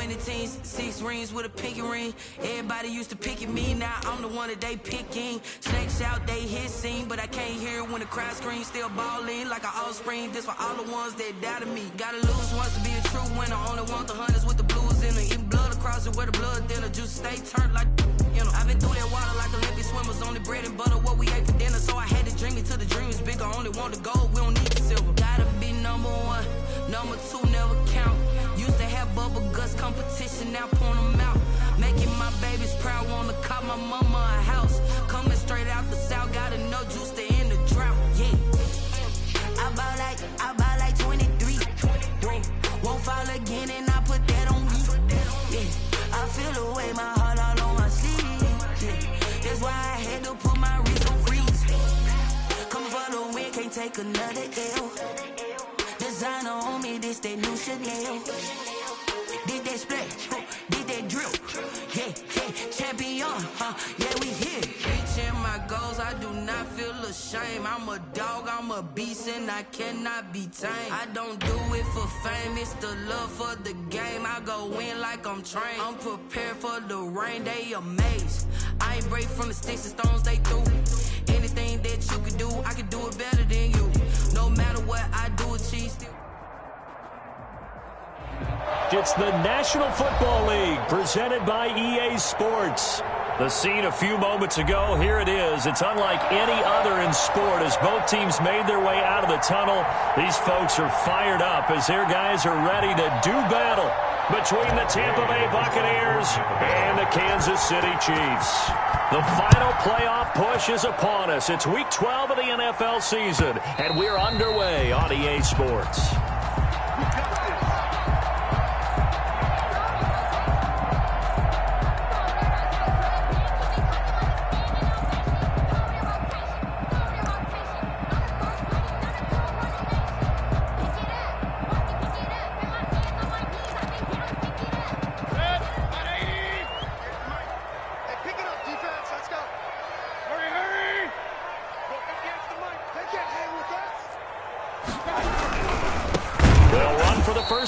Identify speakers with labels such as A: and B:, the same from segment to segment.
A: many teams, 6 rings with a pinky ring. Everybody used to pick at me, now I'm the one that they picking. Snakes out, they hit scene, but I can't hear when the crowd screams. Still ballin' like an offspring, this for all the ones that doubted me. Gotta lose once to be a true winner, only want the hunters with the blues in them. Eating blood across it where the blood dinner, juice stay turned like, you know. I've been through that water like Olympic swimmers, only bread and butter, what we ate for dinner. So I had to dream it till the dream is bigger, only want the gold, we don't need the silver. Gotta be number 1, number 2 never count. Used to have bubble guts competition, now point them out. Making my babies proud, wanna cop my mama a house. Coming straight out the south, got enough juice to end the drought, yeah. I bought like 23. Whoa, won't fall again and I put that on me, yeah. I feel the way, my heart all on my sleeve, yeah. That's why I had to put my wrist on freeze. Coming for the win, can't take another L. Designer on me, this that new Chanel. Did that split, did that drill, yeah, yeah, champion, yeah, we here. Reaching my goals, I do not feel ashamed. I'm a dog, I'm a beast, and I cannot be tamed. I don't do it for fame, it's the love for the game. I go in like I'm trained. I'm prepared for the rain, they amazed. I ain't break from the sticks and stones they threw. Anything that you can do, I can do it better than you. No matter what I do, achieve still.
B: It's the National Football League presented by EA Sports. The scene a few moments ago, here it is. It's unlike any other in sport as both teams made their way out of the tunnel. These folks are fired up as their guys are ready to do battle between the Tampa Bay Buccaneers and the Kansas City Chiefs. The final playoff push is upon us. It's Week 12 of the NFL season, and we're underway on EA Sports.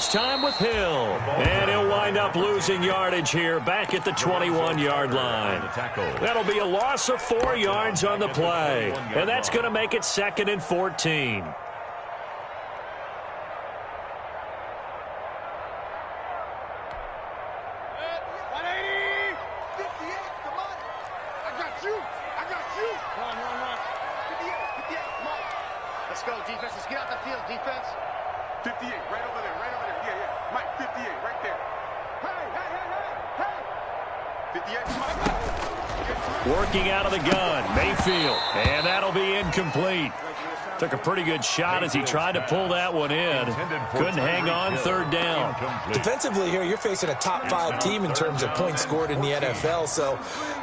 B: Time with Hill, and he'll wind up losing yardage here back at the 21-yard line. That'll be a loss of 4 yards on the play, and that's going to make it 2nd and 14.
C: Let's go, defense. Let's get out the field, defense. 58, right over there, right over there. Yeah, yeah. Mike, 58, right there. Hey, 58, Mike.
B: Working out of the gun, Mayfield, and that'll be incomplete. Took a pretty good shot as he tried to pull that one in. Couldn't hang on, 3rd down.
D: Defensively here, you're facing a top 5 team in terms of points scored in the NFL. So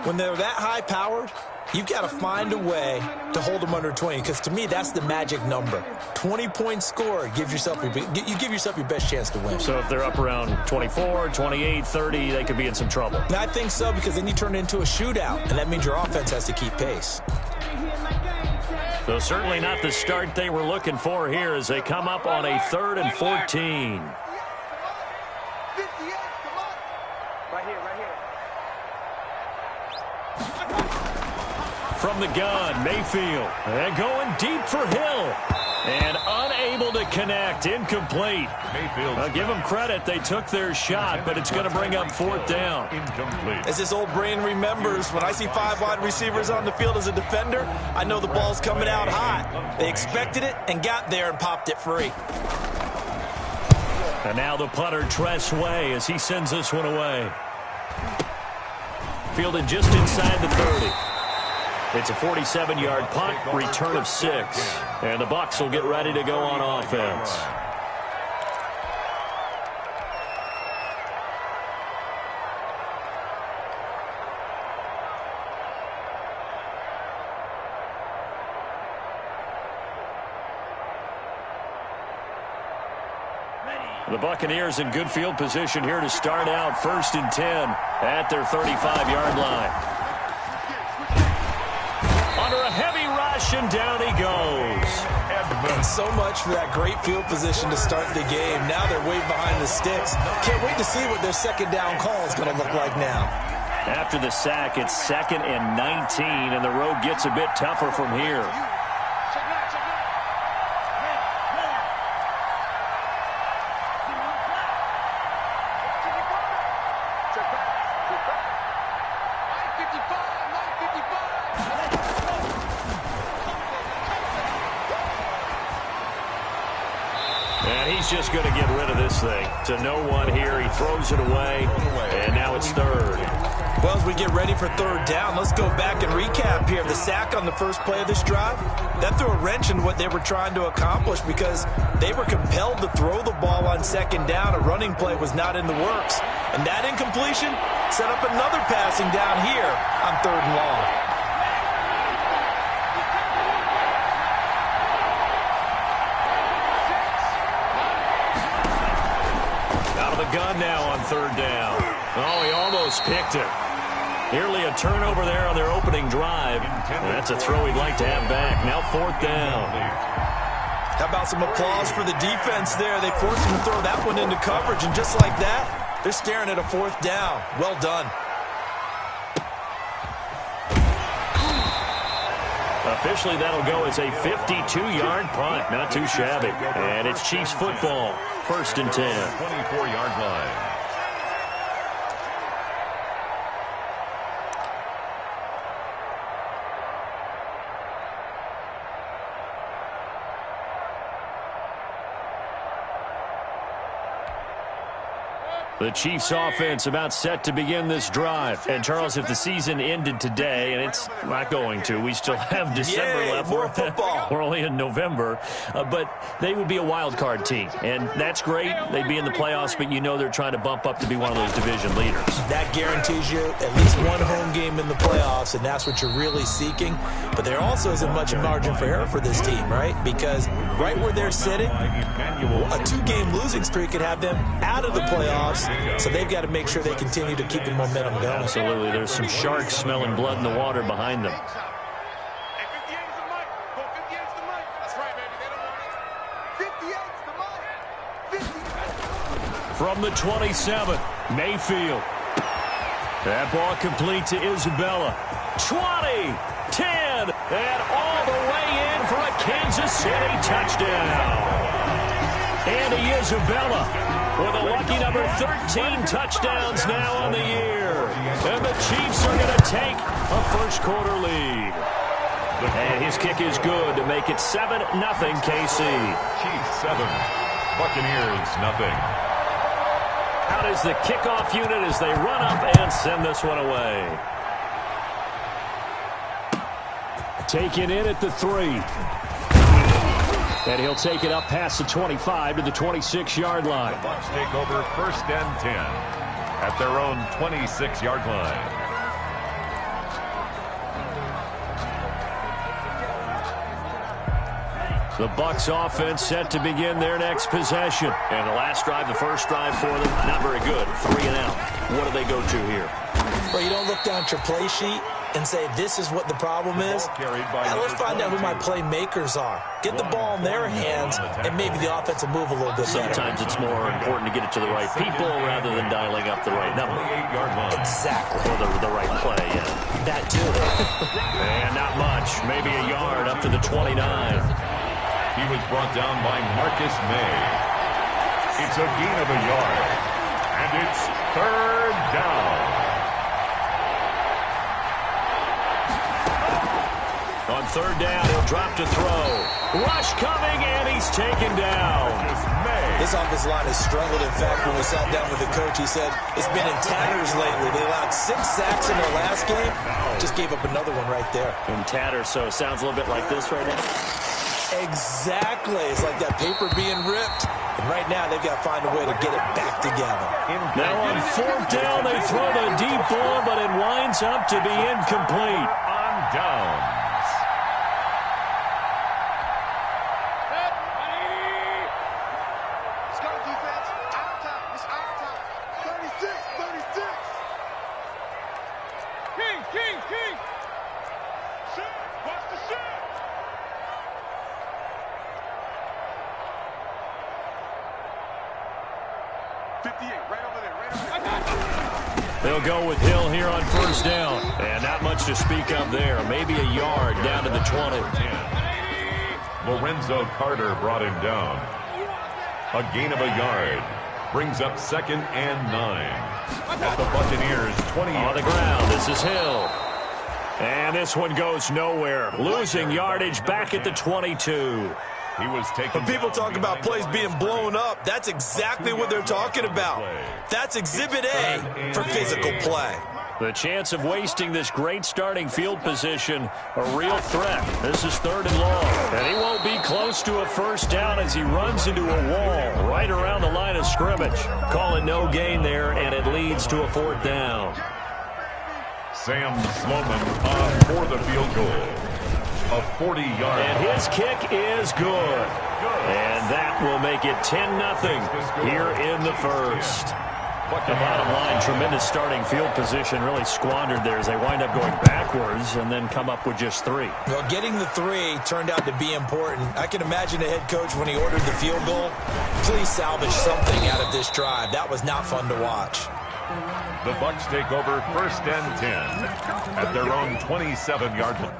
D: when they're that high-powered, you've got to find a way to hold them under 20, because to me, that's the magic number. 20 points scored, you give yourself your best chance to win.
B: So if they're up around 24, 28, 30, they could be in some trouble.
D: And I think so, because then you turn it into a shootout, and that means your offense has to keep pace.
B: So certainly not the start they were looking for here as they come up on a 3rd and 14. From the gun, Mayfield, and going deep for Hill, and unable to connect, incomplete. I'll give them credit, they took their shot, but it's going to bring up 4th down.
D: As this old brain remembers, when I see 5 wide receivers on the field as a defender, I know the ball's coming out hot. They expected it and got there and popped it free.
B: And now the punter, Tress Way, as he sends this one away. Fielded just inside the 30. It's a 47-yard punt, return of 6. And the Bucs will get ready to go on offense. The Buccaneers in good field position here to start out 1st and 10 at their 35-yard line. Under a heavy rush, and down he goes.
D: And so much for that great field position to start the game. Now they're way behind the sticks. Can't wait to see what their second down call is going to look like now.
B: After the sack, it's 2nd and 19, and the road gets a bit tougher from here. And he's just going to get rid of this thing. To no one here. He throws it away, and now it's 3rd.
D: Well, as we get ready for 3rd down, let's go back and recap here. The sack on the first play of this drive, that threw a wrench in what they were trying to accomplish because they were compelled to throw the ball on 2nd down. A running play was not in the works. And that incompletion set up another passing down here on 3rd and long.
B: Gun now on 3rd down. Oh, he almost picked it. Nearly a turnover there on their opening drive. And that's a throw he'd like to have back. Now 4th down.
D: How about some applause for the defense there? They forced him to throw that one into coverage, and just like that, they're staring at a 4th down. Well done.
B: Officially, that'll go as a 52-yard punt. Not too shabby. And it's Chiefs football. 1st and 10.
E: 24-yard line.
B: The Chiefs offense about set to begin this drive. And, Charles, if the season ended today, and it's not going to, we still have December left.
D: More football.
B: We're only in November. But they would be a wild card team. And that's great. They'd be in the playoffs, but you know they're trying to bump up to be one of those division leaders. That
D: guarantees you at least one home game in the playoffs, and that's what you're really seeking. But there also isn't much margin for error for this team, right? Because right where they're sitting, a 2-game losing streak could have them out of the playoffs. So they've got to make sure they continue to keep the momentum going.
B: Absolutely. There's some sharks smelling blood in the water behind them. From the 27, Mayfield. That ball complete to Isabella. 20, 10, and all the way in for a Kansas City touchdown. Andy Isabella with a lucky number 13 touchdowns now on the year. And the Chiefs are going to take a first-quarter lead. And his kick is good to make it 7-0 KC.
E: Chiefs 7, Buccaneers 0.
B: Out is the kickoff unit as they run up and send this one away. Taken in at the 3. And he'll take it up past the 25 to the 26-yard line.
E: The Bucs take over 1st and 10 at their own 26-yard line.
B: The Bucs offense set to begin their next possession. And the last drive, the first drive for them, not very good. 3 and out. What do they go to here?
D: Well, you don't look down at your play sheet and say, this is what the problem is. Now let's find out who my playmakers are. Get the ball in their hands, and maybe the offense will move a little bit better.
B: Sometimes it's more important to get it to the right people rather than dialing up the right number.
D: Exactly.
B: Or the right play, yeah.
D: That too.
B: And not much. Maybe a yard up to the 29.
E: He was brought down by Marcus May. It's a gain of a yard. And it's 3rd down.
B: On 3rd down, he'll drop to throw. Rush coming, and he's taken down.
D: This offensive line has struggled. In fact, when we sat down with the coach, he said it's been in tatters lately. They allowed 6 sacks in their last game. Just gave up another one right there.
B: In tatters, so it sounds a little bit like this right now.
D: Exactly. It's like that paper being ripped. And right now, they've got to find a way to get it back together.
B: Now on 4th down, they throw the deep ball, but it winds up to be incomplete.
E: On downs.
C: Let's go, defense. Out of time. It's out of time. 36. King. Shoot. Watch the shoot. 58, right over there, right over there.
B: They'll go with Hill here on first down. And not much to speak of there. Maybe a yard down to the 20.
E: Lorenzo Carter brought him down. A gain of a yard. Brings up 2nd and 9. At the Buccaneers, 20.
B: On the ground, this is Hill. And this one goes nowhere. Losing yardage back at the 22.
E: He was taken.
D: When people talk about plays being blown up, that's exactly what they're talking about. That's Exhibit A for physical play.
B: The chance of wasting this great starting field position, a real threat. This is 3rd and long. And he won't be close to a first down as he runs into a wall right around the line of scrimmage. Call it no gain there, and it leads to a 4th down.
E: Sam Sloman for the field goal. A 40-yard.
B: And his kick is good. And that will make it 10-0 here in the first. The bottom line, tremendous starting field position, really squandered there as they wind up going backwards and then come up with just 3.
D: Well, getting the 3 turned out to be important. I can imagine the head coach when he ordered the field goal. Please salvage something out of this drive. That was not fun to watch.
E: The Bucs take over 1st and 10 at their own 27-yard line.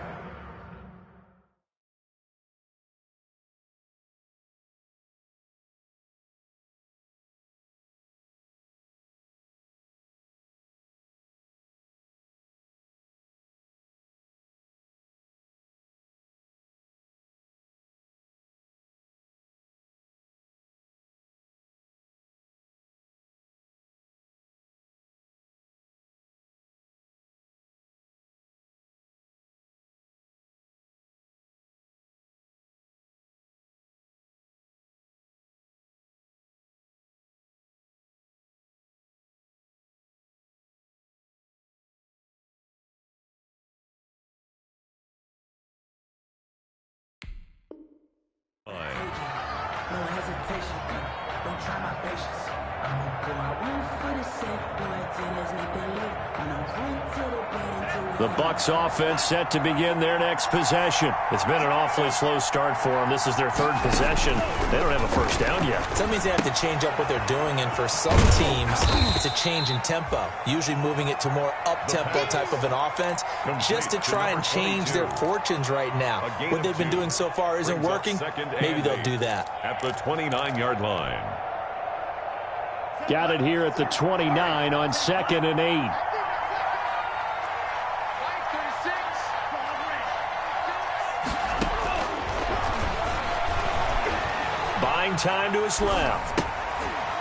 A: No hesitation, don't try my patience. I'm a boy, I went for the safe boy, tennis, make the lift. When I went to the bed into
B: The Bucs offense set to begin their next possession. It's been an awfully slow start for them. This is their 3rd possession. They don't have a first down yet.
D: So that means they have to change up what they're doing, and for some teams, it's a change in tempo, usually moving it to more up-tempo type of an offense, just to try and change their fortunes right now. What they've been doing so far isn't working. Maybe they'll do that.
E: At the 29-yard line.
B: Got it here at the 29 on 2nd and 8. Buying time to his left.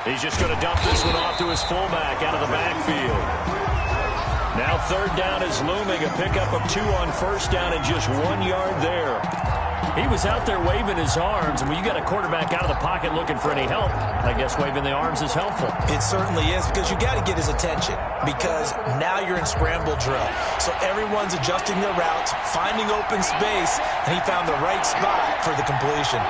B: He's just going to dump this one off to his fullback out of the backfield. Now 3rd down is looming. A pickup of 2 on first down and just 1 yard there. He was out there waving his arms, and when you got a quarterback out of the pocket looking for any help, I guess waving the arms is helpful.
D: It certainly is, because you got to get his attention, because now you're in scramble drill. So everyone's adjusting their routes, finding open space, and he found the right spot for the completion.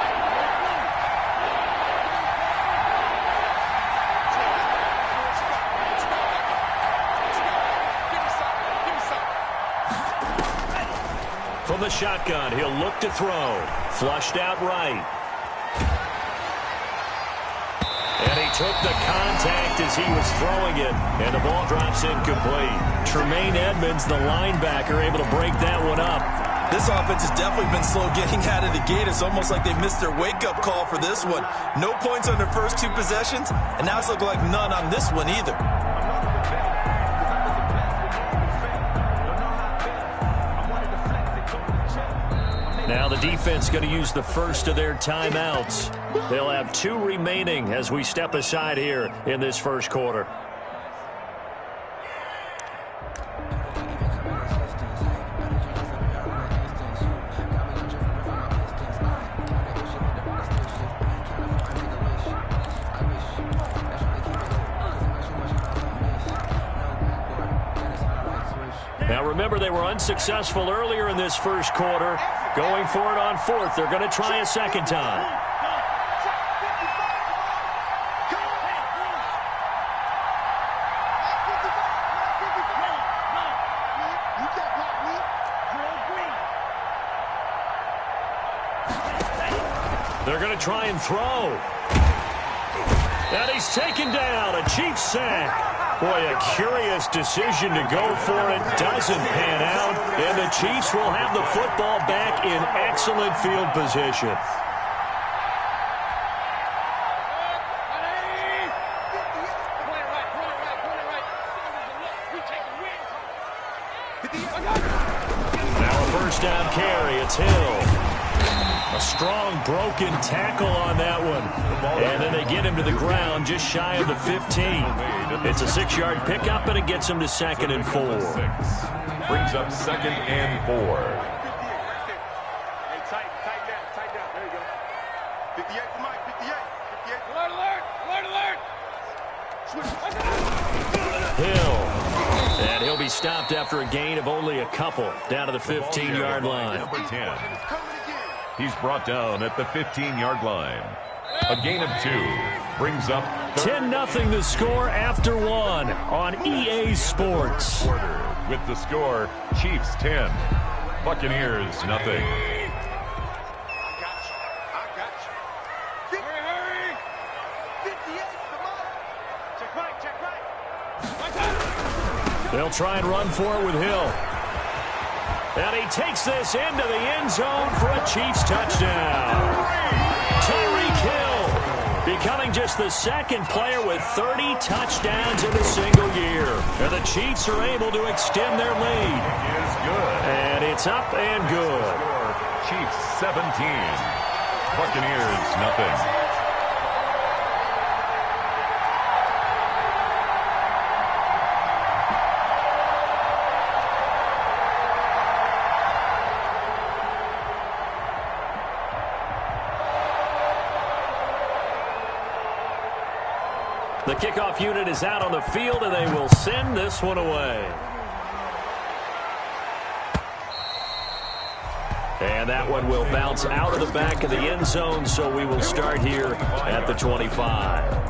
B: From the shotgun, he'll look to throw. Flushed out right. And he took the contact as he was throwing it, and the ball drops incomplete. Tremaine Edmonds, the linebacker, able to break that one up.
D: This offense has definitely been slow getting out of the gate. It's almost like they missed their wake-up call for this one. No points on their first 2 possessions, and now it's looking like none on this one either.
B: Now the defense going to use the first of their timeouts. They'll have 2 remaining as we step aside here in this first quarter. Now remember, they were unsuccessful earlier in this first quarter. Going for it on 4th. They're going to try a second time. They're going to try and throw. And he's taken down. A Chiefs sack. Boy, a curious decision to go for it. Doesn't pan out. And the Chiefs will have the football back in excellent field position. Now a first down carry. It's Hill. A strong broken tackle on that one. And then they get him to the ground just shy of the 15. It's a 6-yard pickup, and it gets him to 2nd and 4.
E: Brings up 2nd and 4.
C: Hey, tighten down. There you go. 58 for Mike, 58. Alert.
B: Hill. And he'll be stopped after a gain of only a couple down to the 15-yard line.
E: Number 10. He's brought down at the 15-yard line. A gain of 2 brings up
B: 10-0 the score after 1 on EA Sports.
E: With the score, Chiefs 10, Buccaneers nothing.
C: I got you. Hurry. 58, come on. Check right.
B: They'll try and run for it with Hill. And he takes this into the end zone for a Chiefs touchdown. Tyreek Hill becoming just the second player with 30 touchdowns in a single year. And the Chiefs are able to extend their lead.
E: It is good.
B: And it's up and good.
E: Chiefs 17, Buccaneers nothing.
B: The kickoff unit is out on the field, and they will send this one away. And that one will bounce out of the back of the end zone, so we will start here at the 25.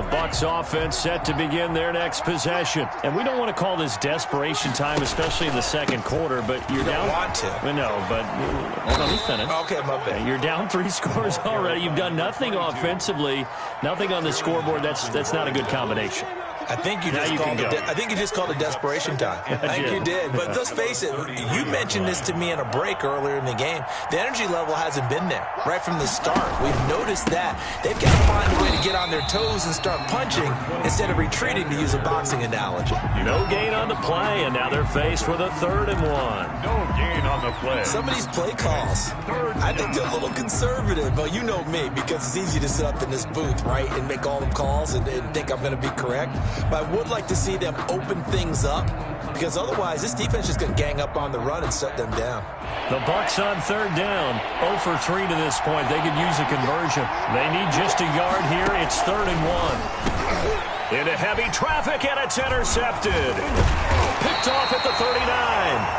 B: Bucs offense set to begin their next possession. And we don't want to call this desperation time, especially in the second quarter, but you're down.
D: You don't want to.
B: No, but hold on, let me finish.
D: Okay, my bad.
B: You're down 3 scores already. You've done nothing offensively, nothing on the scoreboard. That's not a good combination.
D: I think you just called it desperation time. I think you did. But let's face it, you mentioned this to me in a break earlier in the game. The energy level hasn't been there right from the start. We've noticed that. They've got to find a way to get on their toes and start punching instead of retreating, to use a boxing analogy.
B: No gain on the play, and now they're faced with a 3rd and 1.
E: No gain on the play.
D: Some of these play calls, I think they're a little conservative, but you know me, because it's easy to sit up in this booth, right, and make all the calls and think I'm going to be correct. But I would like to see them open things up, because otherwise this defense is going to gang up on the run and shut them down.
B: The Bucs on 3rd down, 0 for 3 to this point. They could use a conversion. They need just a yard here. It's 3rd and 1. Into heavy traffic, and it's intercepted. Picked off at the 39.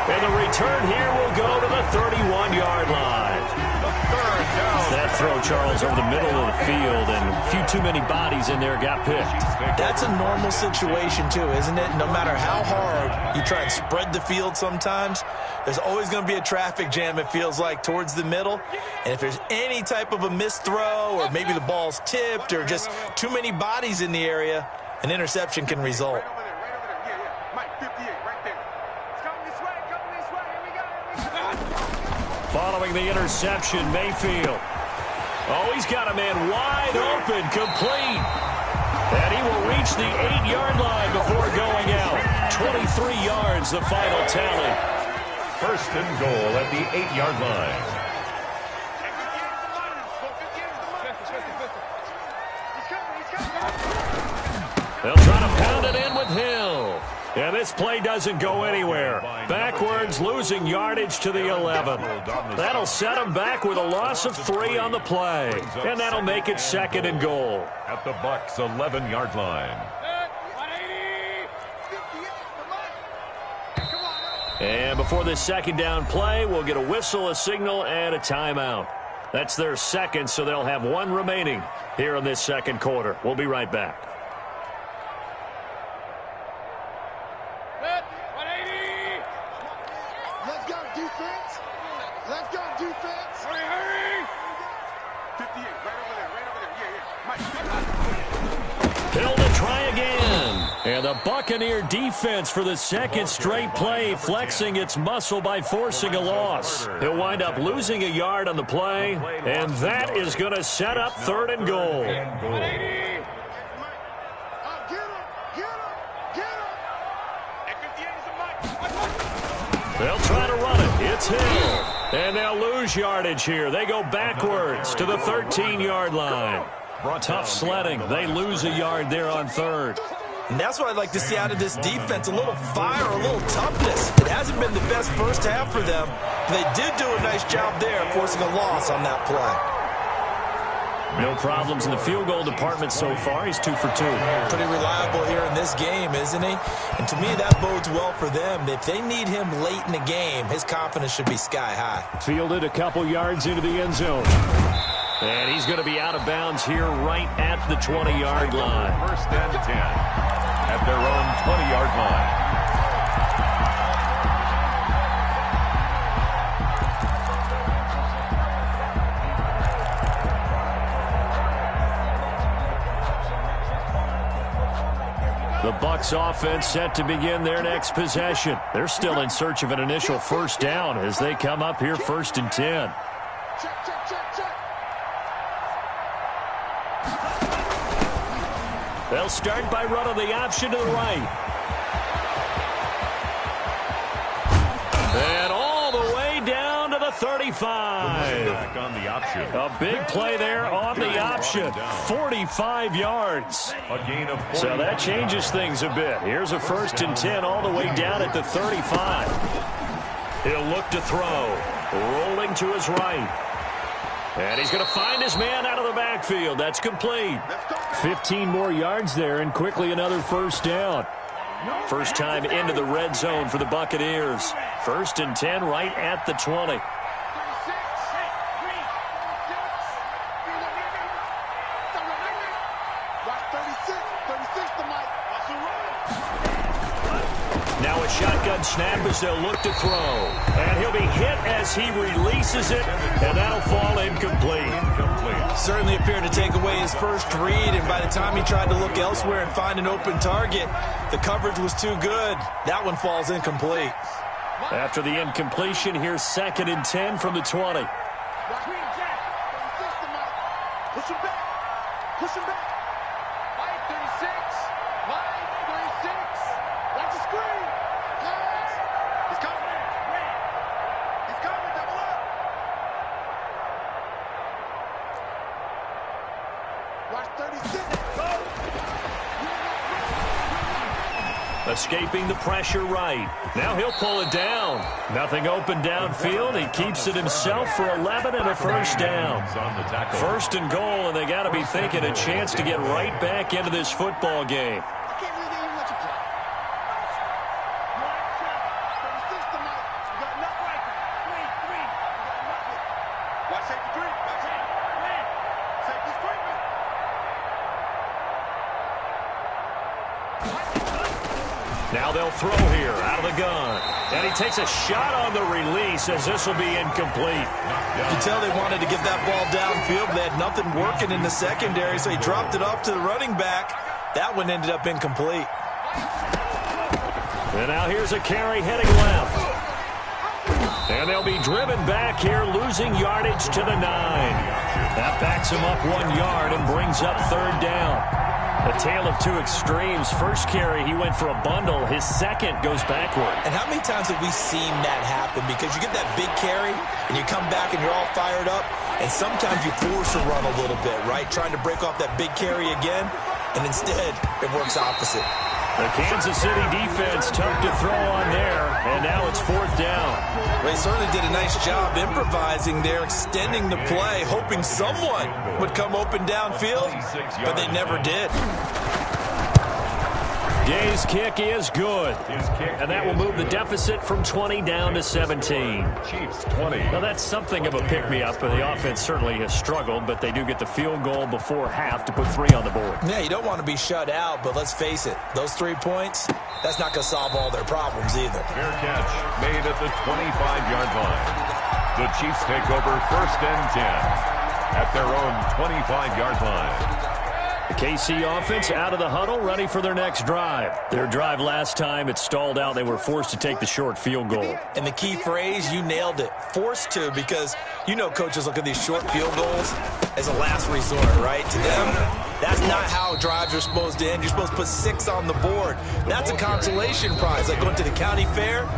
B: And the return here will go to the 31-yard line. That throw, Charles, over the middle of the field, and a few too many bodies in there got picked.
D: That's a normal situation, too, isn't it? No matter how hard you try and spread the field sometimes, there's always going to be a traffic jam, it feels like, towards the middle. And if there's any type of a missed throw, or maybe the ball's tipped, or just too many bodies in the area, an interception can result.
C: Right over there. Yeah. Mike, 58, right there. It's coming this way. Here we go.
B: Following the interception, Mayfield. Oh, he's got a man wide open, complete. And he will reach the 8-yard line before going out. 23 yards, the final tally.
E: 1st and goal at the 8-yard line.
B: They'll try to pound it in with Hill. And this play doesn't go anywhere. Backwards, losing yardage to the 11. That'll set them back with a loss of 3 on the play. And that'll make it 2nd and goal.
E: At the Bucs' 11-yard line.
B: And before this 2nd down play, we'll get a whistle, a signal, and a timeout. That's their second, so they'll have one remaining here in this second quarter. We'll be right back.
C: Let's go, defense. Let's go, defense. Hurry, hurry. 58, right over there, right over there. Yeah, yeah. Mike.
B: Hill to try again. And the Buccaneer defense for the second straight play, flexing its muscle by forcing a loss. He'll wind up losing a yard on the play, and that is going to set up 3rd and goal. They'll try to run it. It's Hill. And they'll lose yardage here. They go backwards to the 13-yard line. Tough sledding. They lose a yard there on 3rd.
D: And that's what I'd like to see out of this defense, a little fire, a little toughness. It hasn't been the best first half for them. They did do a nice job there, forcing a loss on that play.
B: No problems in the field goal department so far. He's 2 for 2.
D: Pretty reliable here in this game, isn't he? And to me, that bodes well for them. If they need him late in the game, his confidence should be sky high.
B: Fielded a couple yards into the end zone. And he's going to be out of bounds here right at the 20-yard line.
E: 1st and 10 at their own 20-yard line.
B: The Bucs offense set to begin their next possession. They're still in search of an initial first down as they come up here 1st and 10.
C: Check, check, check, check.
B: They'll start by running the option to the right. And all the way down to the 35.
E: Back on the option.
B: A big play there on the option. 45 yards.
E: A gain of 40.
B: So that changes things a bit. Here's a 1st and 10 all the way down at the 35. He'll look to throw. Rolling to his right. And he's going to find his man out of the backfield. That's complete. 15 more yards there and quickly another first down. First time into the red zone for the Buccaneers. 1st and 10 right at the 20. Now a shotgun snap as they'll look to throw. And he'll be hit as he releases it, and that'll fall incomplete.
D: Certainly appeared to take away his first read, and by the time he tried to look elsewhere and find an open target, the coverage was too good. That one falls incomplete.
B: After the incompletion, here's 2nd and 10 from the 20.
C: Push him back. Push him back. Mike, 36. Mike, 36. Watch the screen. Guys. He's coming. He's coming. Double up. Watch 36. Go.
B: Escaping the pressure right. Now he'll pull it down. Nothing open downfield. He keeps it himself for 11 and a first down. 1st and goal, and they got to be thinking a chance to get right back into this football game.
C: I can't really even let you play. 36 to Mike. You got enough right there. 3. You got enough. Watch safety 3. Watch safety. Safety screaming.
B: Now they'll throw here out of the gun. And he takes a shot on the release as this will be incomplete.
D: You can tell they wanted to get that ball downfield. They had nothing working in the secondary, so he dropped it off to the running back. That one ended up incomplete.
B: And now here's a carry heading left. And they'll be driven back here, losing yardage to the 9. That backs him up 1 yard and brings up 3rd down. A tale of two extremes. First carry, he went for a bundle. His second goes backward.
D: And how many times have we seen that happen? Because you get that big carry, and you come back and you're all fired up, and sometimes you force a run a little bit, right? Trying to break off that big carry again, and instead it works opposite.
B: The Kansas City defense tough to throw on there, and now it's 4th down.
D: Well, they certainly did a nice job improvising there, extending the play, hoping someone would come open downfield, but they never did.
B: Day's kick is good. And that will move the deficit from 20 down to 17.
E: Chiefs 20.
B: Now, that's something of a pick-me-up. The offense certainly has struggled, but they do get the field goal before half to put 3 on the board.
D: Yeah, you don't want to be shut out, but let's face it, those 3 points, that's not going to solve all their problems either.
E: Fair catch made at the 25-yard line. The Chiefs take over 1st and 10 at their own 25-yard line.
B: The KC offense out of the huddle, ready for their next drive. Their drive last time, it stalled out. They were forced to take the short field goal.
D: And the key phrase, you nailed it, forced to, because you know coaches look at these short field goals as a last resort, right? To them, that's not how drives are supposed to end. You're supposed to put 6 on the board. That's a consolation prize, like going to the county fair.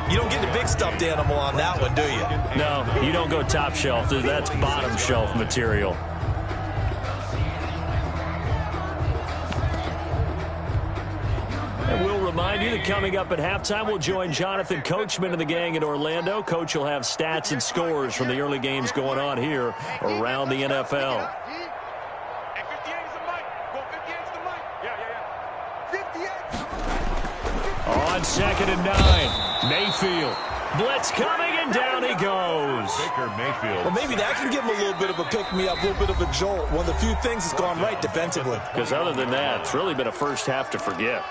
D: You don't get the big stuffed animal on that one, do you?
B: No, you don't go top shelf. That's bottom shelf material. And we'll remind you that coming up at halftime, we'll join Jonathan Coachman and the gang in Orlando. Coach will have stats and scores from the early games going on here around the NFL. On 2nd and 9, Mayfield. Blitz coming, and down he goes.
E: Baker Mayfield.
D: Well, maybe that can give him a little bit of a pick-me-up, a little bit of a jolt. One of the few things that's gone right defensively.
B: Because other than that, it's really been a first half to forget.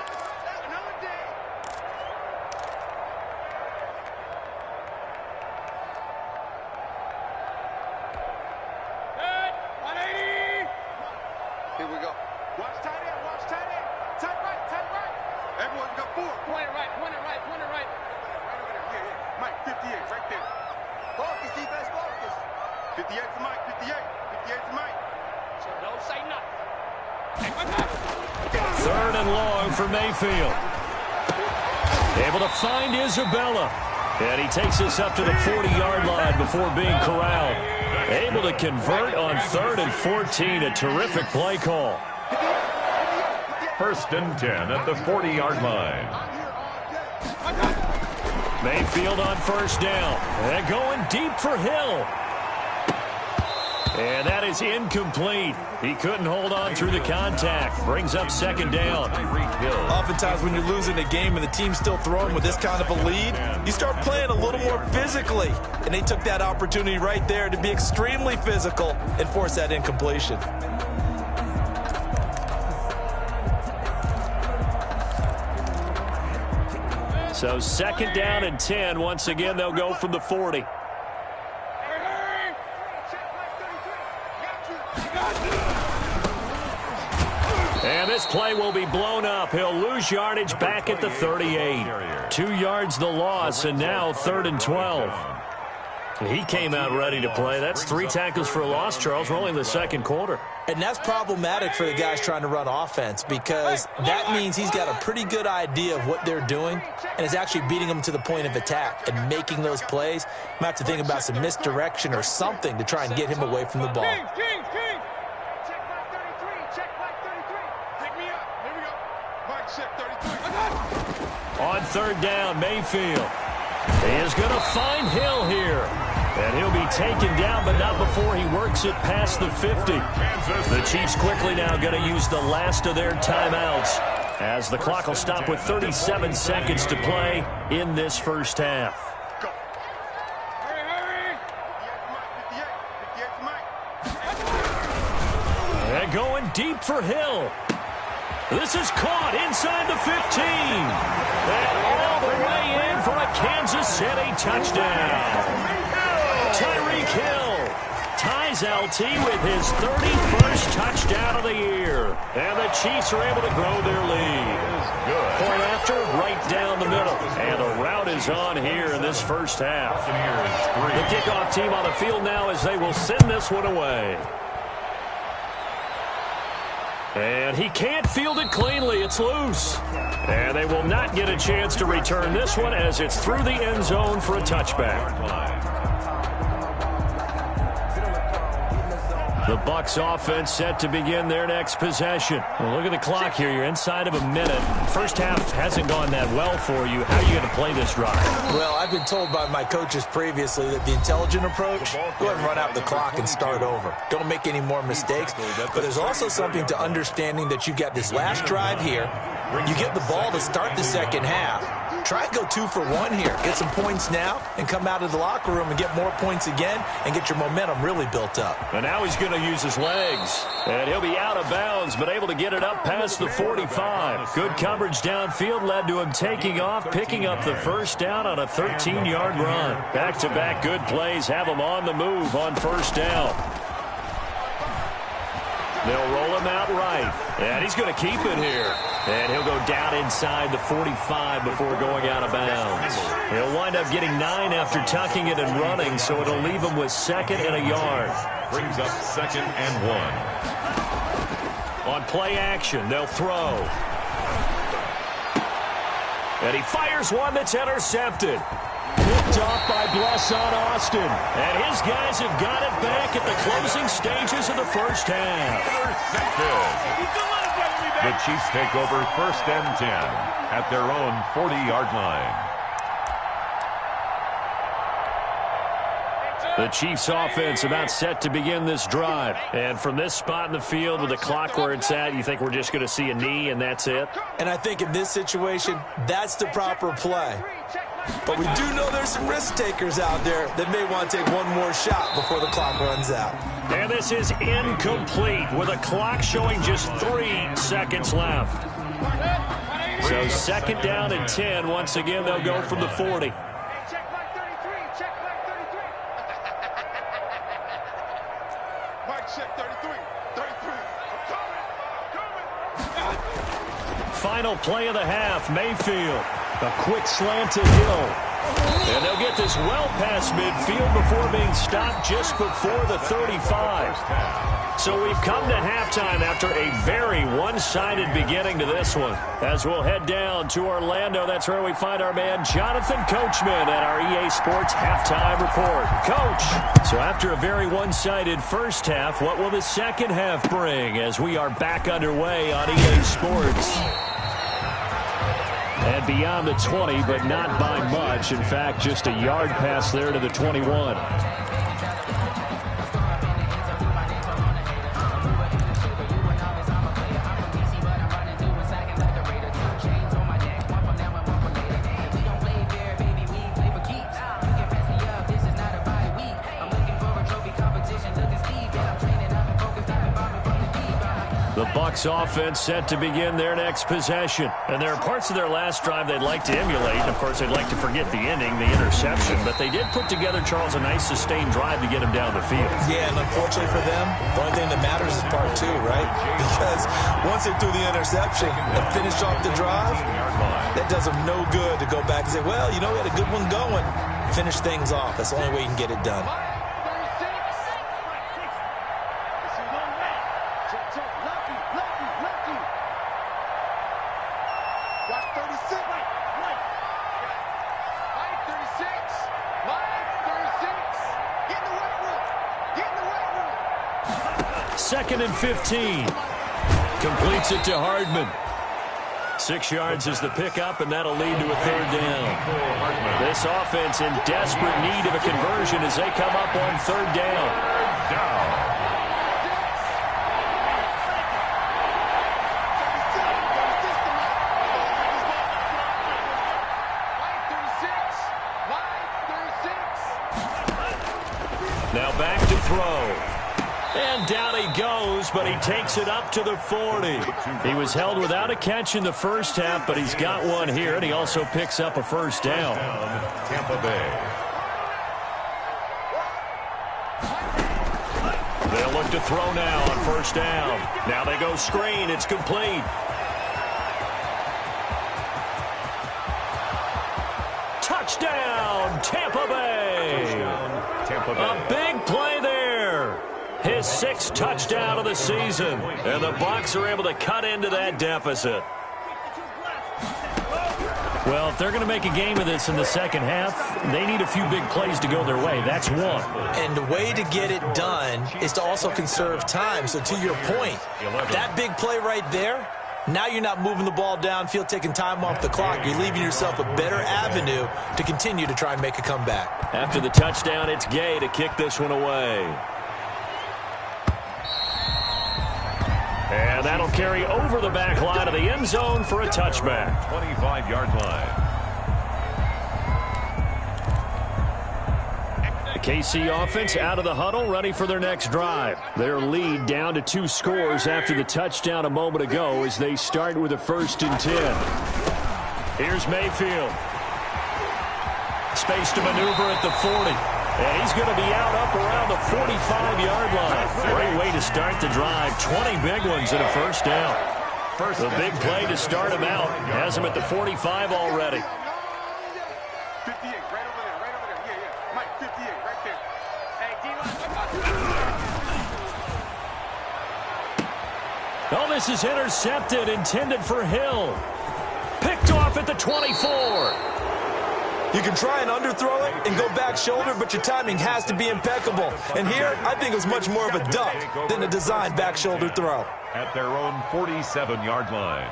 C: Here we go. Watch tight end, watch tight end. Tight right, tight right. Everyone's got 4. Point it right, point it right, point it right. Right over there, yeah. Mike, 58, right there. Focus, defense, focus. 58 to Mike, 58. 58 to Mike. So don't say nothing.
B: 3rd and long for Mayfield. Able to find Isabella. And he takes us up to the 40-yard line before being corralled. Able to convert on 3rd and 14. A terrific play call.
E: 1st and 10 at the 40-yard line.
B: Mayfield on 1st down. And going deep for Hill. And that is incomplete. He couldn't hold on through the contact. Brings up 2nd down.
D: Oftentimes when you're losing a game and the team's still throwing with this kind of a lead, you start playing a little more physically. And they took that opportunity right there to be extremely physical and force that incompletion.
B: So 2nd down and 10. Once again, they'll go from the 40. And this play will be blown up. He'll lose yardage back at the 38. 2 yards the loss, and now 3rd and 12. He came out ready to play. That's 3 tackles for a loss, Charles. We're only in the 2nd quarter.
D: And that's problematic for the guys trying to run offense, because that means he's got a pretty good idea of what they're doing and is actually beating them to the point of attack and making those plays. Might have to think about some misdirection or something to try and get him away from the ball.
B: On 3rd down, Mayfield. He is going to find Hill here. And he'll be taken down, but not before he works it past the 50. The Chiefs quickly now going to use the last of their timeouts, as the clock will stop with 37 seconds to play in this first half. And going deep for Hill. This is caught inside the 15. And all the way in for a Kansas City touchdown. Tyreek Hill ties LT with his 31st touchdown of the year. And the Chiefs are able to grow their lead. Point after, right down the middle. And the route is on here in this first half. The kickoff team on the field now as they will send this one away. And he can't field it cleanly. It's loose. And they will not get a chance to return this one as it's through the end zone for a touchback. The Bucs offense set to begin their next possession. Well, look at the clock here. You're inside of a minute. First half hasn't gone that well for you. How are you going to play this drive?
D: Well, I've been told by my coaches previously that the intelligent approach, go ahead and run out the clock and start over. Don't make any more mistakes. But there's also something to understanding that you've got this last drive here. You get the ball to start the second half. Try and go 2 for 1 here. Get some points now and come out of the locker room and get more points again and get your momentum really built up.
B: And now he's going to use his legs. And he'll be out of bounds, but able to get it up past the 45. Good coverage downfield led to him taking off, picking up the first down on a 13-yard run. Back-to-back good plays have him on the move on first down. They'll roll him out right. And he's going to keep it here. And he'll go down inside the 45 before going out of bounds. He'll wind up getting 9 after tucking it and running, so it'll leave him with 2nd and a yard.
E: Brings up 2nd and 1.
B: On play action, they'll throw. And he fires one that's intercepted. Picked off by Bless on Austin. And his guys have got it back at the closing stages of the first half.
E: The Chiefs take over 1st and 10 at their own 40-yard line.
B: The Chiefs offense about set to begin this drive. And from this spot in the field with the clock where it's at, you think we're just going to see a knee and that's it?
D: And I think in this situation, that's the proper play. But we do know there's some risk takers out there that may want to take one more shot before the clock runs out.
B: And this is incomplete with a clock showing just 3 seconds left. So 2nd down and 10. Once again, they'll go from the 40. Final play of the half, Mayfield. A quick slant to Hill. And they'll get this well past midfield before being stopped just before the 35. So we've come to halftime after a very one-sided beginning to this one. As we'll head down to Orlando, that's where we find our man Jonathan Coachman at our EA Sports Halftime Report. Coach, so after a very one-sided first half, what will the second half bring as we are back underway on EA Sports? And beyond the 20, but not by much. In fact, just a yard pass there to the 21. The Bucs offense set to begin their next possession. And there are parts of their last drive they'd like to emulate. And, of course, they'd like to forget the ending, the interception. But they did put together, Charles, a nice sustained drive to get him down the field.
D: Yeah, and unfortunately for them, the only thing that matters is part 2, right? Because once they threw the interception and finished off the drive, that does them no good to go back and say, well, you know, we had a good one going. Finish things off. That's the only way you can get it done.
B: Second and 15. Completes it to Hardman. 6 yards is the pickup, and that'll lead to a 3rd down. This offense in desperate need of a conversion as they come up on 3rd down. Now back to throw. And down he goes, but he takes it up to the 40. He was held without a catch in the first half, but he's got one here, and he also picks up a 1st down.
E: Tampa Bay.
B: They'll look to throw now on 1st down. Now they go screen. It's complete. Touchdown, Tampa Bay.
E: Tampa Bay.
B: A big play there. His 6th touchdown of the season. And the Bucs are able to cut into that deficit. Well, if they're going to make a game of this in the second half, they need a few big plays to go their way. That's one.
D: And the way to get it done is to also conserve time. So to your point, that big play right there, now you're not moving the ball downfield, taking time off the clock. You're leaving yourself a better avenue to continue to try and make a comeback.
B: After the touchdown, it's Gay to kick this one away. And that'll carry over the back line of the end zone for a touchback.
E: 25-yard line.
B: The KC offense out of the huddle, ready for their next drive. Their lead down to 2 scores after the touchdown a moment ago as they start with a 1st and 10. Here's Mayfield. Space to maneuver at the 40. And he's going to be out up around the 45-yard line. Great way to start the drive. 20 big ones and a 1st down. The big play to start him out. Has him at the 45 already.
C: 58, right over there, right over there. Yeah. Mike, 58, right there. Hey, D-line.
B: Oh, this is intercepted, intended for Hill. Picked off at the 24.
D: You can try and underthrow it and go back shoulder, but your timing has to be impeccable. And here, I think it was much more of a duck than a designed back shoulder throw.
E: At their own 47-yard line.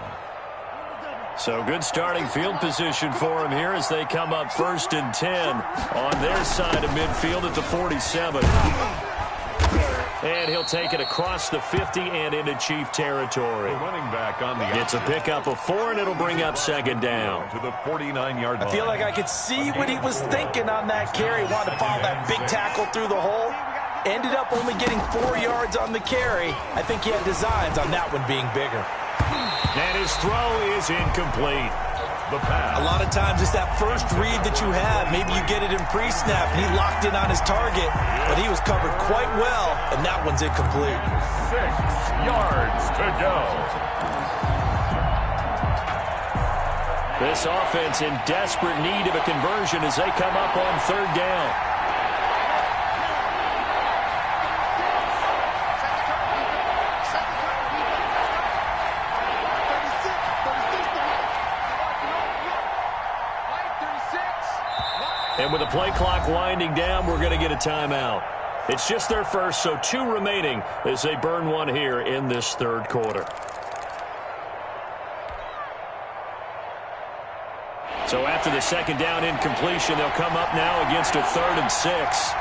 B: So good starting field position for him here as they come up 1st and 10 on their side of midfield at the 47. And he'll take it across the 50 and into Chief territory.
E: The running back on the
B: It's a pickup of 4, and it'll bring up 2nd down.
E: To the 49-yard line.
D: I feel like I could see what he was thinking on that carry. Wanted to follow that big tackle through the hole. Ended up only getting 4 yards on the carry. I think he had designs on that one being bigger.
B: And his throw is incomplete.
E: The pass.
D: A lot of times it's that first read that you have. Maybe you get it in pre-snap, and he locked in on his target, but he was covered quite well, and that one's incomplete.
E: 6 yards to go.
B: This offense in desperate need of a conversion as they come up on 3rd down. And with the play clock winding down, we're going to get a timeout. It's just their first, so 2 remaining as they burn one here in this 3rd quarter. So after the 2nd down incompletion, they'll come up now against a 3rd and 6.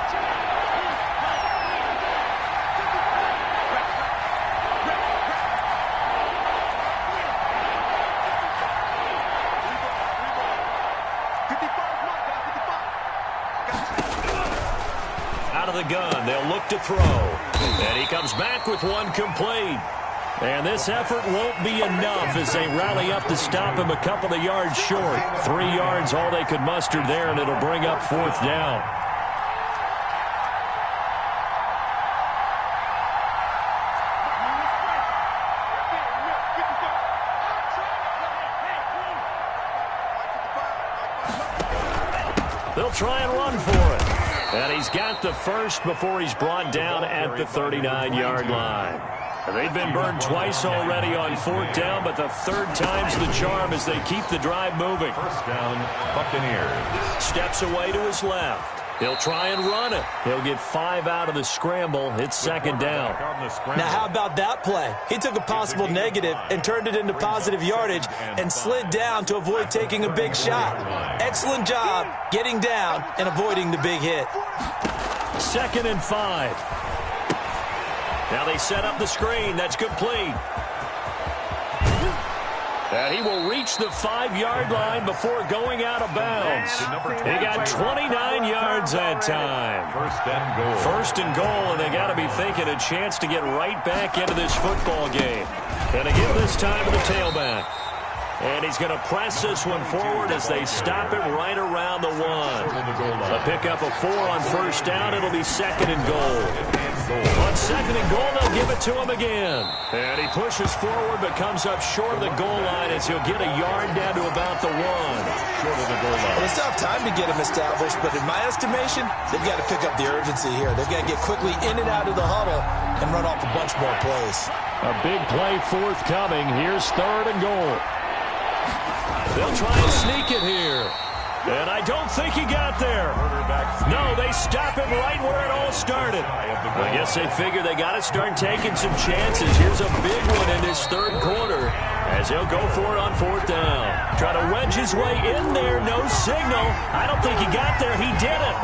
B: The gun, they'll look to throw, and he comes back with one complete. And this effort won't be enough as they rally up to stop him a couple of yards short. 3 yards all they could muster there, and it'll bring up 4th down. They'll try and run for it. And he's got the first before he's brought down at the 39-yard line. They've been burned twice already on 4th down, but the 3rd time's the charm as they keep the drive moving.
E: 1st down, Buccaneers.
B: Steps away to his left. He'll try and run it. He'll get 5 out of the scramble. It's 2nd down.
D: Now, how about that play? He took a possible negative and turned it into positive yardage and slid down to avoid taking a big shot. Excellent job getting down and avoiding the big hit.
B: 2nd and 5. Now they set up the screen. That's complete. And he will reach the 5-yard line before going out of bounds. He got 29 yards that time. 1st and goal, and they got to be thinking a chance to get right back into this football game. And again this time to the tailback. And he's going to press this one forward as they stop it right around the 1. A pickup of 4 on 1st down. It'll be 2nd and goal. On 2nd and goal, they'll give it to him again. And he pushes forward but comes up short of the goal line as he'll get a yard down to about the 1.
E: Short of the goal line.
D: Well, it's tough time to get him established, but in my estimation, they've got to pick up the urgency here. They've got to get quickly in and out of the huddle and run off a bunch more plays.
B: A big play forthcoming. Here's 3rd and goal. They'll try and sneak it here. And I don't think he got there. No, they stop him right where it all started. I guess they figure they got to start taking some chances. Here's a big one in this 3rd quarter. as he'll go for it on 4th down. Try to wedge his way in there. No signal. I don't think he got there. He didn't.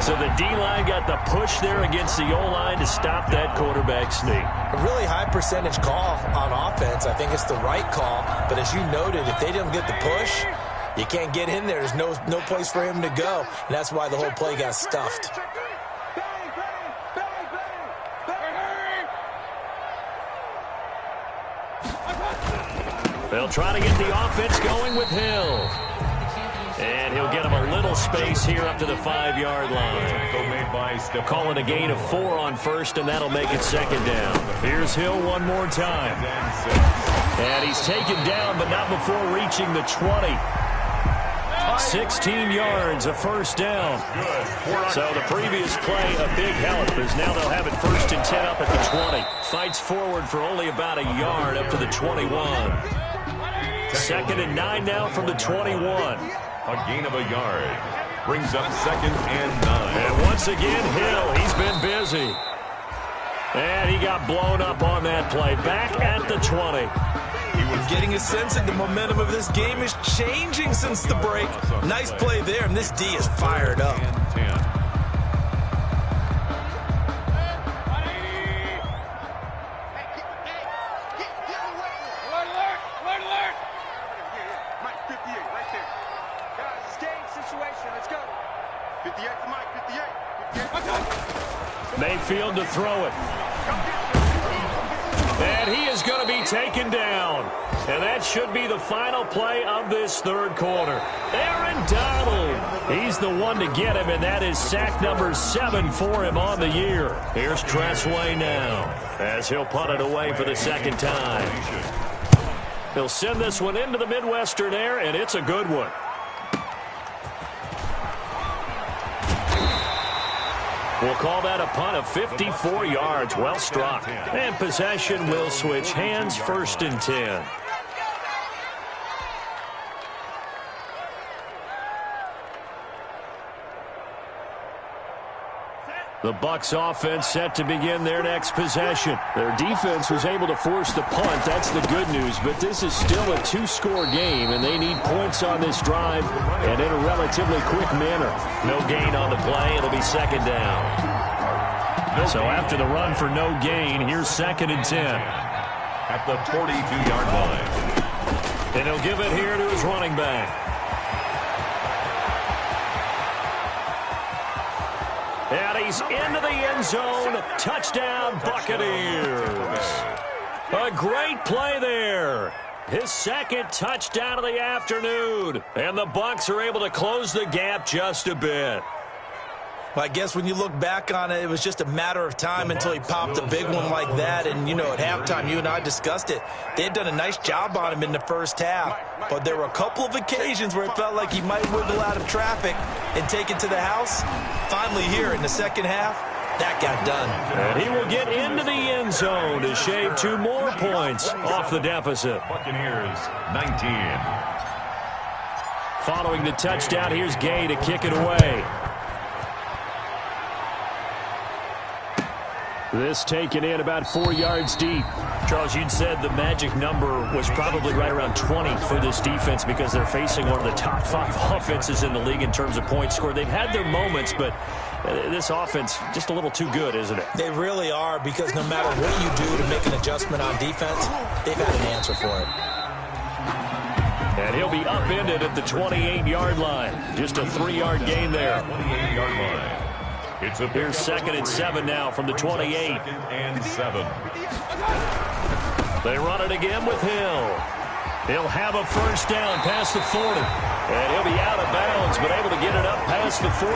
B: So the D-line got the push there against the O-line to stop that quarterback sneak.
D: A really high percentage call on offense. I think it's the right call. But as you noted, if they didn't get the push, you can't get in there. There's no place for him to go. And that's why the whole play got stuffed.
B: They'll try to get the offense going with Hill. And he'll get him a little space here up to the 5-yard line. Calling a gain of 4 on 1st, and that'll make it 2nd down. Here's Hill one more time. And he's taken down, but not before reaching the 20. 16 yards, a 1st down. So the previous play, a big help, as now they'll have it 1st and 10 up at the 20. Fights forward for only about a yard up to the 21. 2nd and 9 now from the 21.
E: A gain of a yard. Brings up 2nd and 9.
B: And once again, Hill, he's been busy. And he got blown up on that play. Back at the 20.
D: He was getting a sense that the momentum of this game is changing since the break. Nice play there, and this D is fired up.
B: Mayfield to throw it. And he is going to be taken down. And that should be the final play of this 3rd quarter. Aaron Donald. He's the one to get him, and that is sack number 7 for him on the year. Here's Tressway now, as he'll punt it away for the 2nd time. He'll send this one into the Midwestern air, and it's a good one. We'll call that a punt of 54 yards. Well struck. And possession will switch hands, 1st and 10. The Bucs offense set to begin their next possession. Their defense was able to force the punt. That's the good news. But this is still a 2-score game, and they need points on this drive and in a relatively quick manner. No gain on the play. It'll be 2nd down. So after the run for no gain, here's 2nd and 10.
E: At the 42-yard line.
B: And he'll give it here to his running back. And he's into the end zone. Touchdown, Buccaneers. A great play there. His 2nd touchdown of the afternoon. And the Bucs are able to close the gap just a bit.
D: Well, I guess when you look back on it, it was just a matter of time until he popped a big one like that. And, you know, at halftime, you and I discussed it. They had done a nice job on him in the 1st half. But there were a couple of occasions where it felt like he might wiggle out of traffic and take it to the house. Finally here in the 2nd half, that got done.
B: And he will get into the end zone to shave 2 more points off the deficit.
E: Buccaneers, 19.
B: Following the touchdown, here's Gay to kick it away. This taken in about 4 yards deep. Charles, you'd said the magic number was probably right around 20 for this defense because they're facing one of the top 5 offenses in the league in terms of points scored. They've had their moments, but this offense just a little too good, isn't it?
D: They really are, because no matter what you do to make an adjustment on defense, they've had an answer for it.
B: And he'll be upended at the 28-yard line. Just a 3-yard gain there.
E: 28-yard line.
B: Here's 2nd and 7 now from the 28.
E: 2nd and 7.
B: They run it again with Hill. He'll have a 1st down past the 40. And he'll be out of bounds, but able to get it up past the 45.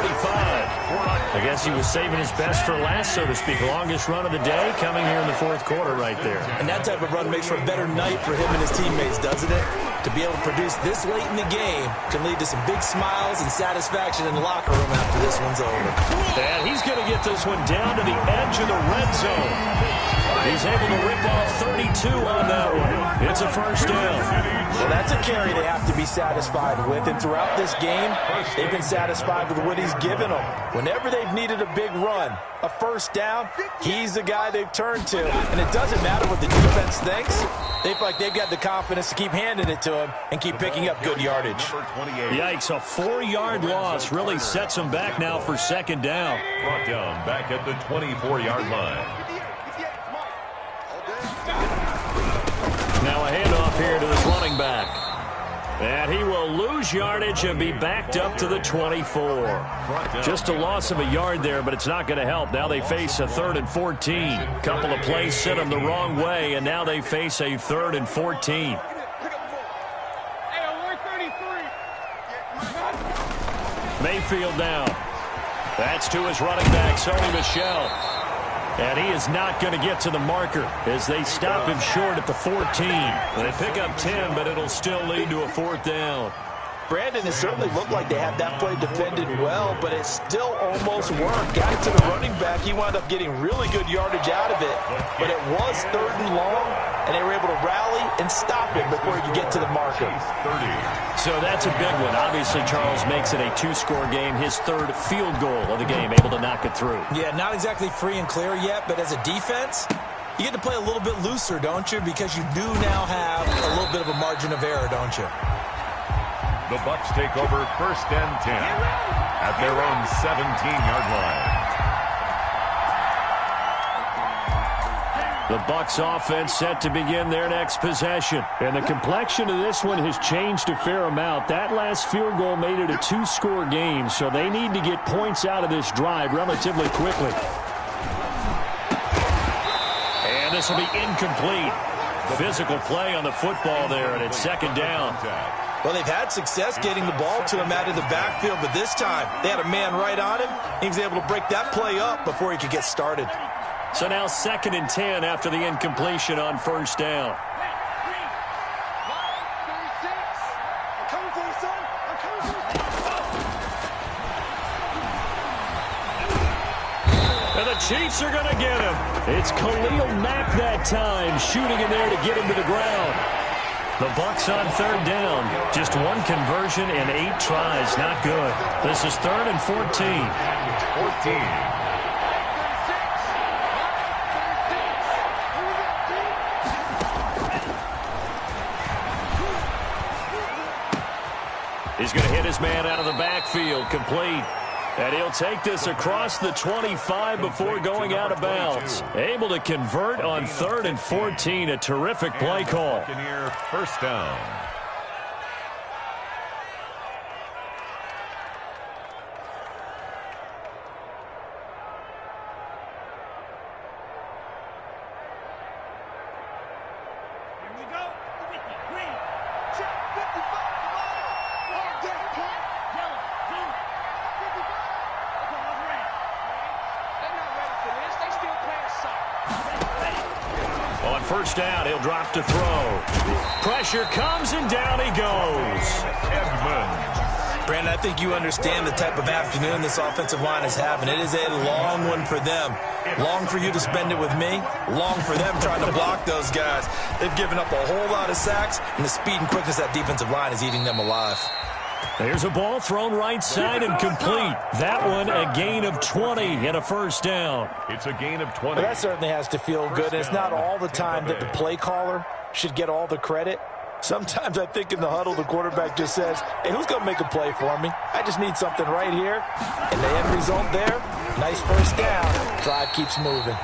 B: I guess he was saving his best for last, so to speak. Longest run of the day coming here in the 4th quarter right there.
D: And that type of run makes for a better night for him and his teammates, doesn't it? To be able to produce this late in the game can lead to some big smiles and satisfaction in the locker room after this one's over.
B: And he's going to get this one down to the edge of the red zone. He's able to rip off 32 on that one. It's a first down.
D: Well, that's a carry they have to be satisfied with. And throughout this game, they've been satisfied with what he's given them. Whenever they've needed a big run, a first down, he's the guy they've turned to. And it doesn't matter what the defense thinks. They feel like they've got the confidence to keep handing it to him and keep picking up good yardage.
B: Yikes, a 4-yard loss really sets them back now for second down.
E: Brought down back at the 24-yard line.
B: Now a handoff here to this running back. And he will lose yardage and be backed up to the 24. Just a loss of a yard there, but it's not going to help. Now they face a 3rd and 14. Couple of plays sent them the wrong way, and now they face a 3rd and 14. Mayfield down. That's to his running back, Sony Michel. And he is not going to get to the marker as they stop him short at the 14. They pick up 10, but it'll still lead to a 4th down.
D: Brandon, it certainly looked like they had that play defended well, but it still almost worked. Got it to the running back. He wound up getting really good yardage out of it, but it was 3rd and long, and they were able to rally and stop him before he could get to the marker.
B: So that's a big one. Obviously, Charles makes it a 2-score game. His 3rd field goal of the game, able to knock it through.
D: Yeah, not exactly free and clear yet, but as a defense, you get to play a little bit looser, don't you? Because you do now have a little bit of a margin of error, don't you?
E: The Bucs take over 1st and 10 at their own 17-yard line.
B: The Bucs offense set to begin their next possession. And the complexion of this one has changed a fair amount. That last field goal made it a 2-score game, so they need to get points out of this drive relatively quickly. And this will be incomplete. Physical play on the football there, and it's 2nd down.
D: Well, they've had success getting the ball to him out of the backfield, but this time they had a man right on him. He was able to break that play up before he could get started.
B: So now 2nd and 10 after the incompletion on 1st down. And the Chiefs are going to get him. It's Khalil Mack that time, shooting in there to get him to the ground. The Bucs on 3rd down. Just 1 conversion and 8 tries. Not good. This is 3rd and 14.
E: 14.
B: He's going to hit his man out of the backfield, complete. And he'll take this across the 25 before going out of bounds. Able to convert on 3rd and 14. A terrific play call.
E: Buccaneer 1st down.
B: On 1st down, he'll drop to throw. Pressure comes, and down he goes.
E: Edmonds.
D: Brandon, I think you understand the type of afternoon this offensive line is having. It is a long one for them. Long for you to spend it with me. Long for them trying to block those guys. They've given up a whole lot of sacks, and the speed and quickness of that defensive line is eating them alive.
B: There's a ball thrown right side and complete. That one a gain of 20 and a 1st down.
E: It's a gain of 20.
D: Well, that certainly has to feel good. And it's not all the time that the play caller should get all the credit. Sometimes I think in the huddle, the quarterback just says, hey, who's going to make a play for me? I just need something right here. And the end result there, nice 1st down. Drive keeps moving.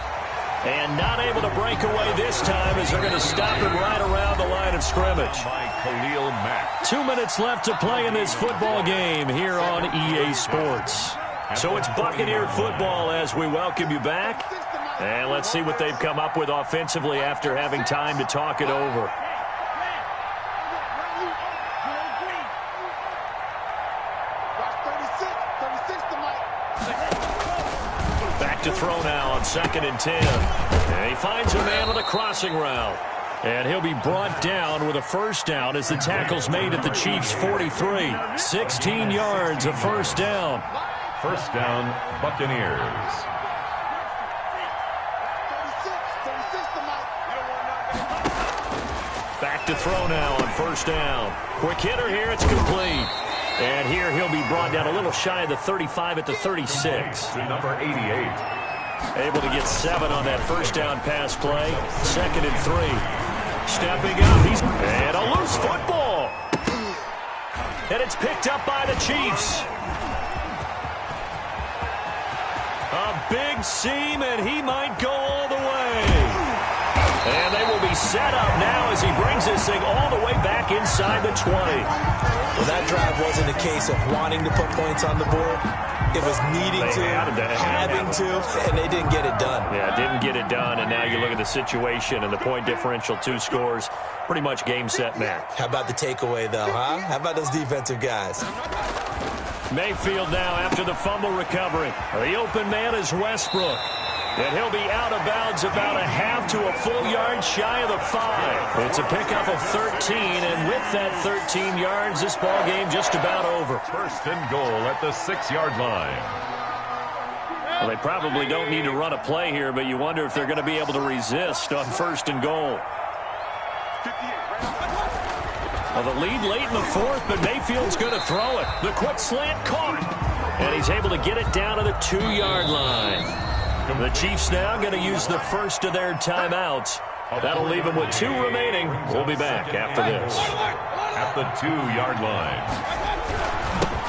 B: And not able to break away this time as they're going to stop him right around the line of scrimmage.
E: By Khalil Mack.
B: 2 minutes left to play in this football game here on EA Sports. So it's Buccaneer football as we welcome you back. And let's see what they've come up with offensively after having time to talk it over. Back to throw now on 2nd and 10. And he finds a man on the crossing route. And he'll be brought down with a 1st down as the tackle's made at the Chiefs' 43. 16 yards, a 1st down.
E: 1st down, Buccaneers.
B: to throw now on first down. Quick hitter here. It's complete. And here he'll be brought down a little shy of the 35 at the 36.
E: To number 88.
B: Able to get 7 on that first down pass play. 2nd and 3. Stepping up. And a loose football. And it's picked up by the Chiefs. A big seam, and he might go all the way. And they will be set up now as he brings this thing all the way back inside the 20.
D: Well, that drive wasn't a case of wanting to put points on the board. It was needing having to, and they didn't get it done.
B: Yeah, didn't get it done, and now you look at the situation and the point differential, 2 scores, pretty much game, set, match.
D: How about the takeaway, though, huh? How about those defensive guys?
B: Mayfield now after the fumble recovery. The open man is Westbrook. And he'll be out of bounds about a half to a full yard shy of the 5. It's a pickup of 13, and with that 13 yards, this ball game just about over.
E: First and goal at the 6-yard line.
B: Well, they probably don't need to run a play here, but you wonder if they're going to be able to resist on first and goal. Well, the lead late in the 4th, but Mayfield's going to throw it. The quick slant caught, and he's able to get it down to the 2-yard line. The Chiefs now going to use the first of their timeouts. That'll leave them with 2 remaining. We'll be back after this.
E: At the 2-yard line.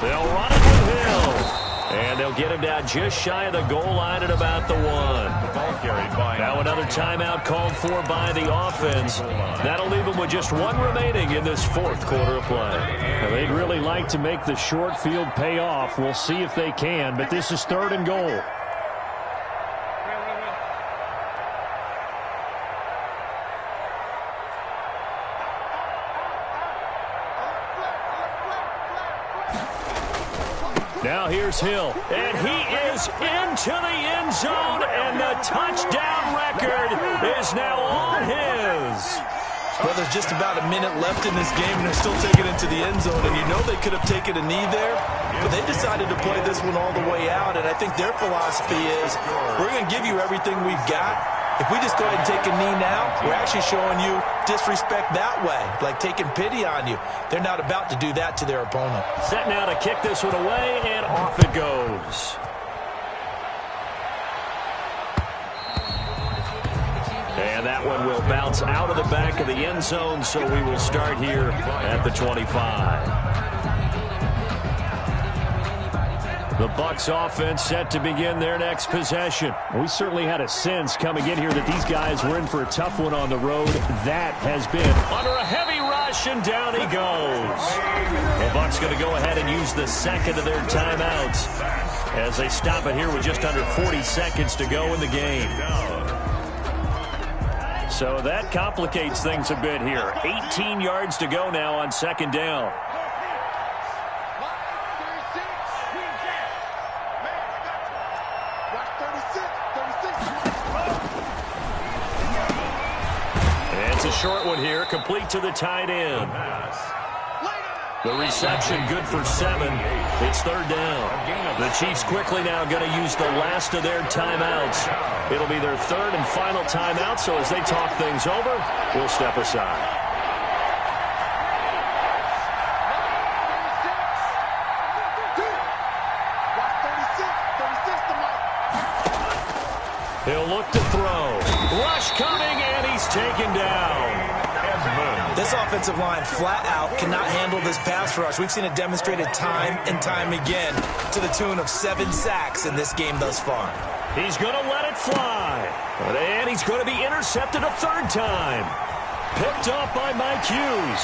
B: They'll run it with Hill. And they'll get him down just shy of the goal line at about the 1.
E: Ball carried by.
B: Now another timeout called for by the offense. That'll leave them with just 1 remaining in this 4th quarter of play. Now, they'd really like to make the short field pay off. We'll see if they can, but this is 3rd and goal. Now here's Hill, and he is into the end zone, and the touchdown record is now all his.
D: Well, there's just about a minute left in this game, and they're still taking it to the end zone, and you know they could have taken a knee there, but they decided to play this one all the way out, and I think their philosophy is, we're going to give you everything we've got. If we just go ahead and take a knee now, we're actually showing you disrespect that way, like taking pity on you. They're not about to do that to their opponent.
B: Set now to kick this one away, and off it goes. And that one will bounce out of the back of the end zone, so we will start here at the 25. The Bucs offense set to begin their next possession. We certainly had a sense coming in here that these guys were in for a tough one on the road. That has been under a heavy rush, and down he goes. The Bucs going to go ahead and use the 2nd of their timeouts as they stop it here with just under 40 seconds to go in the game. So that complicates things a bit here. 18 yards to go now on 2nd down. It's a short one here, complete to the tight end. The reception good for 7. It's 3rd down. The Chiefs quickly now going to use the last of their timeouts. It'll be their 3rd and final timeout, so as they talk things over, we'll step aside. He'll look to throw. Rush coming, and he's taken down.
D: This offensive line flat out cannot handle this pass rush. We've seen it demonstrated time and time again to the tune of 7 sacks in this game thus far.
B: He's going to let it fly. And he's going to be intercepted a 3rd time. Picked off by Mike Hughes.